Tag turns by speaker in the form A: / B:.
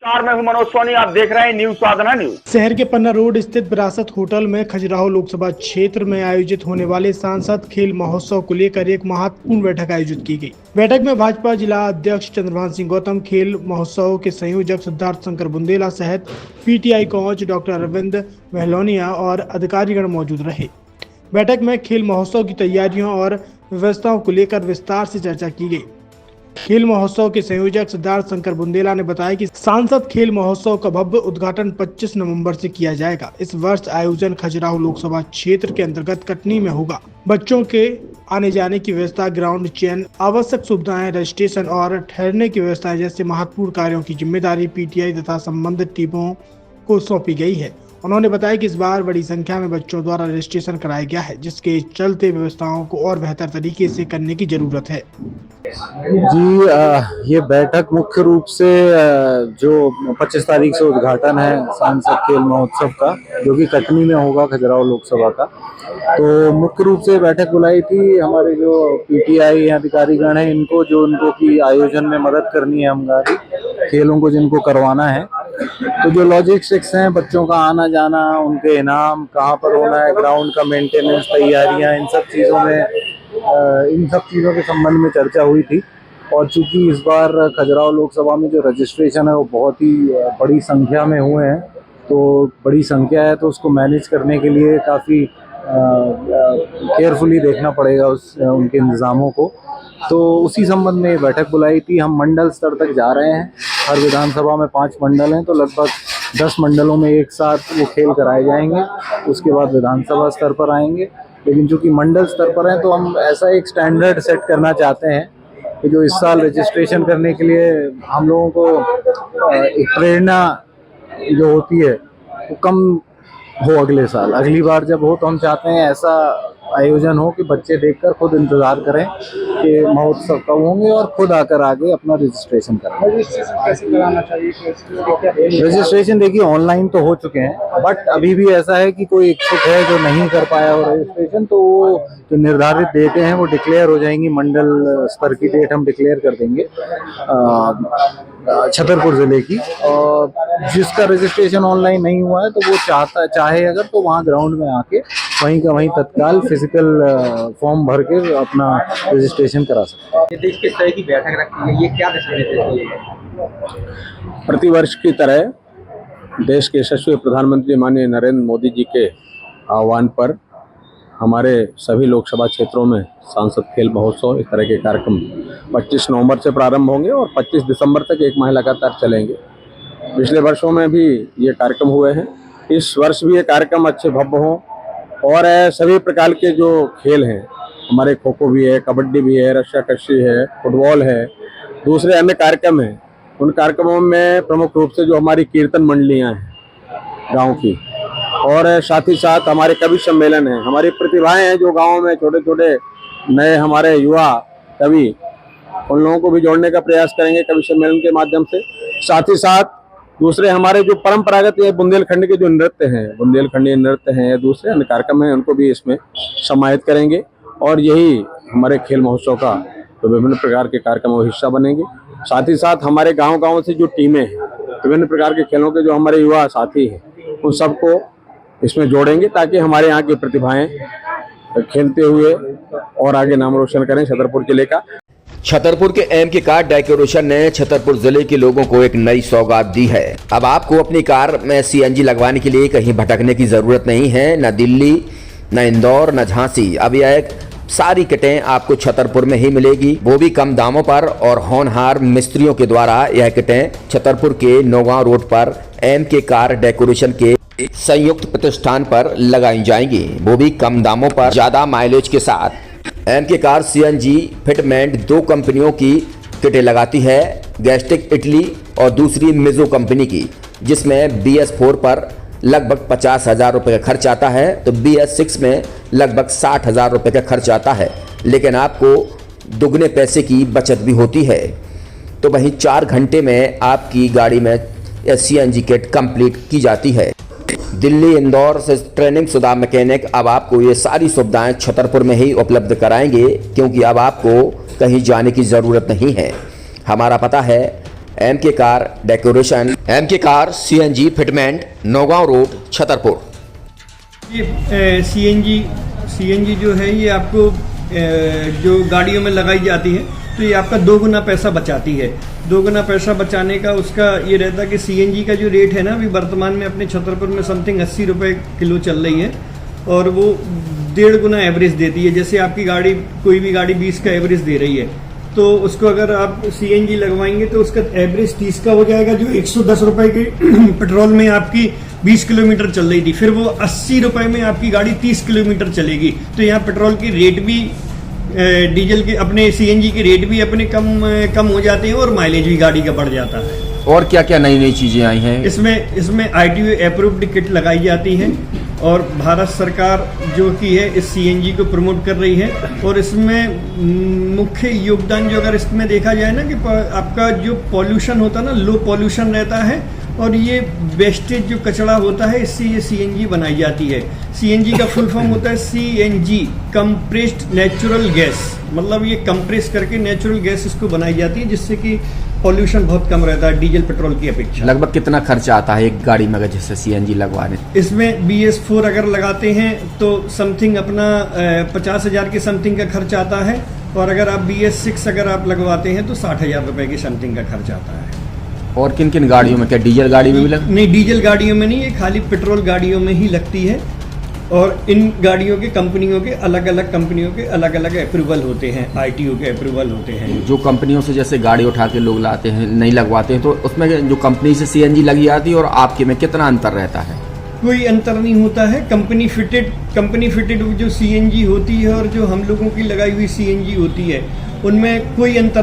A: नमस्कार, मैं हूं मनोज सोनी। आप देख रहे हैं न्यूज साधना न्यूज।
B: शहर के पन्ना रोड स्थित विरासत होटल में खजुराहो लोकसभा क्षेत्र में आयोजित होने वाले सांसद खेल महोत्सव को लेकर एक महत्वपूर्ण बैठक आयोजित की गई। बैठक में भाजपा जिला अध्यक्ष चंद्रभान सिंह गौतम, खेल महोत्सव के संयोजक सिद्धार्थ शंकर बुंदेला सहित पीटीआई कोच डॉक्टर अरविंद महलोनिया और अधिकारीगण मौजूद रहे। बैठक में खेल महोत्सव की तैयारियों और व्यवस्थाओं को लेकर विस्तार से चर्चा की गई। खेल महोत्सव के संयोजक सिद्धार्थ शंकर बुंदेला ने बताया कि सांसद खेल महोत्सव का भव्य उद्घाटन 25 नवंबर से किया जाएगा। इस वर्ष आयोजन खजुराहो लोकसभा क्षेत्र के अंतर्गत कटनी में होगा। बच्चों के आने जाने की व्यवस्था, ग्राउंड चयन, आवश्यक सुविधाएं, रजिस्ट्रेशन और ठहरने की व्यवस्था जैसे महत्वपूर्ण कार्यों की जिम्मेदारी पीटीआई तथा संबंधित टीमों को सौंपी गई है। उन्होंने बताया कि इस बार बड़ी संख्या में बच्चों द्वारा रजिस्ट्रेशन कराया गया है, जिसके चलते व्यवस्थाओं को और बेहतर तरीके से करने की जरूरत है।
C: जी, ये बैठक मुख्य रूप से जो 25 तारीख से उद्घाटन है सांसद खेल महोत्सव का, जो कि कटनी में होगा खजुराहो लोकसभा का, तो मुख्य रूप से बैठक बुलाई थी हमारे जो पीटीआई अधिकारीगण हैं, इनको जो उनको की आयोजन में मदद करनी है, हमारी खेलों को जिनको करवाना है, तो जो लॉजिस्टिक्स हैं, बच्चों का आना जाना, उनके इनाम कहाँ पर होना है, ग्राउंड का मेंटेनेंस, तैयारियां, इन सब चीज़ों के संबंध में चर्चा हुई थी। और चूंकि इस बार खजुराहो लोकसभा में जो रजिस्ट्रेशन है वो बहुत ही बड़ी संख्या में हुए हैं, तो बड़ी संख्या है तो उसको मैनेज करने के लिए काफ़ी केयरफुली देखना पड़ेगा उनके इंतज़ामों को। तो उसी संबंध में बैठक बुलाई थी। हम मंडल स्तर तक जा रहे हैं। हर विधानसभा में 5 मंडल हैं, तो लगभग 10 मंडलों में एक साथ वो खेल कराए जाएंगे। उसके बाद विधानसभा स्तर पर आएंगे, लेकिन चूंकि मंडल स्तर पर हैं तो हम ऐसा एक स्टैंडर्ड सेट करना चाहते हैं कि जो इस साल रजिस्ट्रेशन करने के लिए हम लोगों को एक प्रेरणा जो होती है वो कम हो अगले साल। अगली बार जब हो तो हम चाहते हैं ऐसा आयोजन हो कि बच्चे देखकर खुद इंतजार करें कि महोत्सव कब होंगे और खुद आकर आगे अपना रजिस्ट्रेशन करें।
B: रजिस्ट्रेशन कैसे कराना चाहिए?
C: रजिस्ट्रेशन देखिए ऑनलाइन तो हो चुके हैं, बट अभी भी ऐसा है कि कोई इच्छुक है जो नहीं कर पाया हो रजिस्ट्रेशन, तो वो जो निर्धारित डेटें हैं वो डिक्लेयर हो जाएंगी। मंडल स्तर की डेट हम डिक्लेयर कर देंगे छतरपुर जिले की, और जिसका रजिस्ट्रेशन ऑनलाइन नहीं हुआ है तो वो चाहे अगर तो वहाँ ग्राउंड में आके वहीं का वहीं तत्काल फिजिकल फॉर्म भर के अपना रजिस्ट्रेशन करा सकते हैं।
D: देश किस तरह की बैठक रखी है, ये क्या दिशा निर्देश है?
E: प्रतिवर्ष की तरह देश के यशस्वी प्रधानमंत्री माननीय नरेंद्र मोदी जी के आह्वान पर हमारे सभी लोकसभा क्षेत्रों में सांसद खेल महोत्सव इस तरह के कार्यक्रम 25 नवंबर से प्रारंभ होंगे और 25 दिसंबर तक एक माह लगातार चलेंगे। पिछले वर्षों में भी ये कार्यक्रम हुए हैं। इस वर्ष भी ये कार्यक्रम अच्छे भव्य हों और सभी प्रकार के जो खेल हैं, हमारे खो खो भी है, कबड्डी भी है, रस्साकशी है, फुटबॉल है, दूसरे अन्य कार्यक्रम हैं। उन कार्यक्रमों में प्रमुख रूप से जो हमारी कीर्तन मंडलियाँ हैं गाँव की, और साथ ही साथ हमारे कवि सम्मेलन हैं, हमारी प्रतिभाएं हैं जो गाँव में छोटे छोटे नए हमारे युवा कवि, उन लोगों को भी जोड़ने का प्रयास करेंगे कवि सम्मेलन के माध्यम से। साथ ही साथ दूसरे हमारे जो परंपरागत ये बुंदेलखंड के जो नृत्य हैं, बुंदेलखंडी नृत्य हैं, दूसरे अन्य कार्यक्रम हैं, उनको भी इसमें समाहित करेंगे। और यही हमारे खेल महोत्सव का जो विभिन्न प्रकार के कार्यक्रमों का हिस्सा बनेंगे। साथ ही साथ हमारे गाँव से जो टीमें हैं, विभिन्न प्रकार के खेलों के जो हमारे युवा साथी हैं, उन सबको इसमें जोड़ेंगे ताकि हमारे यहाँ की प्रतिभाएं खेलते हुए और आगे नाम रोशन करें छतरपुर जिले का।
F: छतरपुर के एमके कार डेकोरेशन ने छतरपुर जिले के लोगों को एक नई सौगात दी है। अब आपको अपनी कार में सीएनजी लगवाने के लिए कहीं भटकने की जरूरत नहीं है, न दिल्ली, न इंदौर, न झांसी। अब यह सारी किटें आपको छतरपुर में ही मिलेगी, वो भी कम दामों पर। और होनहार मिस्त्रियों के द्वारा यह किटें छतरपुर के नौगांव रोड पर एमके कार डेकोरेशन के संयुक्त प्रतिष्ठान पर लगाई जाएंगी, वो भी कम दामों पर, ज्यादा माइलेज के साथ। एमके कार सीएनजी फिटमेंट 2 कंपनियों की किटें लगाती है, गैस्टिक इटली और दूसरी मिजो कंपनी की, जिसमें BS4 पर लगभग 50,000 रुपये का खर्च आता है, तो BS6 में लगभग 60,000 रुपये का खर्च आता है, लेकिन आपको दुगने पैसे की बचत भी होती है। तो वहीं 4 घंटे में आपकी गाड़ी में सीएनजी किट कंप्लीट की जाती है। दिल्ली, इंदौर से ट्रेनिंग शुदा मैकेनिक अब आपको ये सारी सुविधाएं छतरपुर में ही उपलब्ध कराएंगे, क्योंकि अब आपको कहीं जाने की ज़रूरत नहीं है। हमारा पता है एम के कार डेकोरेशन, एम के car CNG fitment, Naugaon road, Chhatarpur.
G: ये सीएनजी जो है ये आपको जो गाड़ियों में लगाई जाती है तो ये आपका 2 गुना पैसा बचाती है। 2 गुना पैसा बचाने का उसका ये रहता है कि सीएनजी का जो रेट है ना अभी वर्तमान में अपने छतरपुर में समथिंग 80 रुपये किलो चल रही है और वो 1.5 गुना एवरेज देती है। जैसे आपकी गाड़ी कोई भी गाड़ी 20 का एवरेज दे रही है तो उसको अगर आप सीएनजी लगवाएंगे तो उसका एवरेज 30 का हो जाएगा। जो 110 रुपये की पेट्रोल में आपकी 20 किलोमीटर चल रही थी फिर वो 80 रुपये में आपकी गाड़ी 30 किलोमीटर चलेगी। तो यहाँ पेट्रोल की रेट भी डीजल के अपने सीएनजी के रेट भी अपने कम हो जाते हैं और माइलेज भी गाड़ी का बढ़ जाता है।
F: और क्या क्या नई चीजें आई हैं?
G: इसमें ITO अप्रूव्ड किट लगाई जाती है और भारत सरकार जो की है इस सीएनजी को प्रमोट कर रही है। और इसमें मुख्य योगदान जो अगर इसमें देखा जाए ना कि आपका जो पॉल्यूशन होता है ना लो पॉल्यूशन रहता है और ये वेस्टेज जो कचरा होता है इससे ये सीएनजी बनाई जाती है। सीएनजी का फुल फॉर्म होता है CNG कंप्रेस्ड नेचुरल गैस, मतलब ये कंप्रेस करके नेचुरल गैस इसको बनाई जाती है जिससे कि पॉल्यूशन बहुत कम रहता है डीजल पेट्रोल की अपेक्षा।
F: लगभग कितना खर्चा आता है एक गाड़ी में अगर जैसे CNG लगवाने?
G: इसमें BS4 अगर लगाते हैं तो समथिंग अपना 50,000 के समथिंग का खर्च आता है और अगर आप BS6 अगर आप लगवाते हैं तो 60,000 रुपए की समथिंग का खर्च आता है।
F: और किन किन गाड़ियों में, क्या डीजल गाड़ी में भी लग?
G: नहीं, डीजल गाड़ियों में नहीं, ये खाली पेट्रोल गाड़ियों में ही लगती है। और इन गाड़ियों के कंपनियों के अलग अलग अप्रूवल होते हैं, ITO के अप्रूवल होते हैं।
F: जो कंपनियों से जैसे गाड़ी उठा के लोग लाते हैं नहीं लगवाते हैं तो उसमें जो कंपनी से CNG लगी जाती है और आपके में कितना अंतर रहता है?
G: कोई अंतर नहीं होता है। कंपनी फिटेड जो CNG होती है और जो हम लोगों की लगाई हुई CNG होती है उनमें कोई अंतर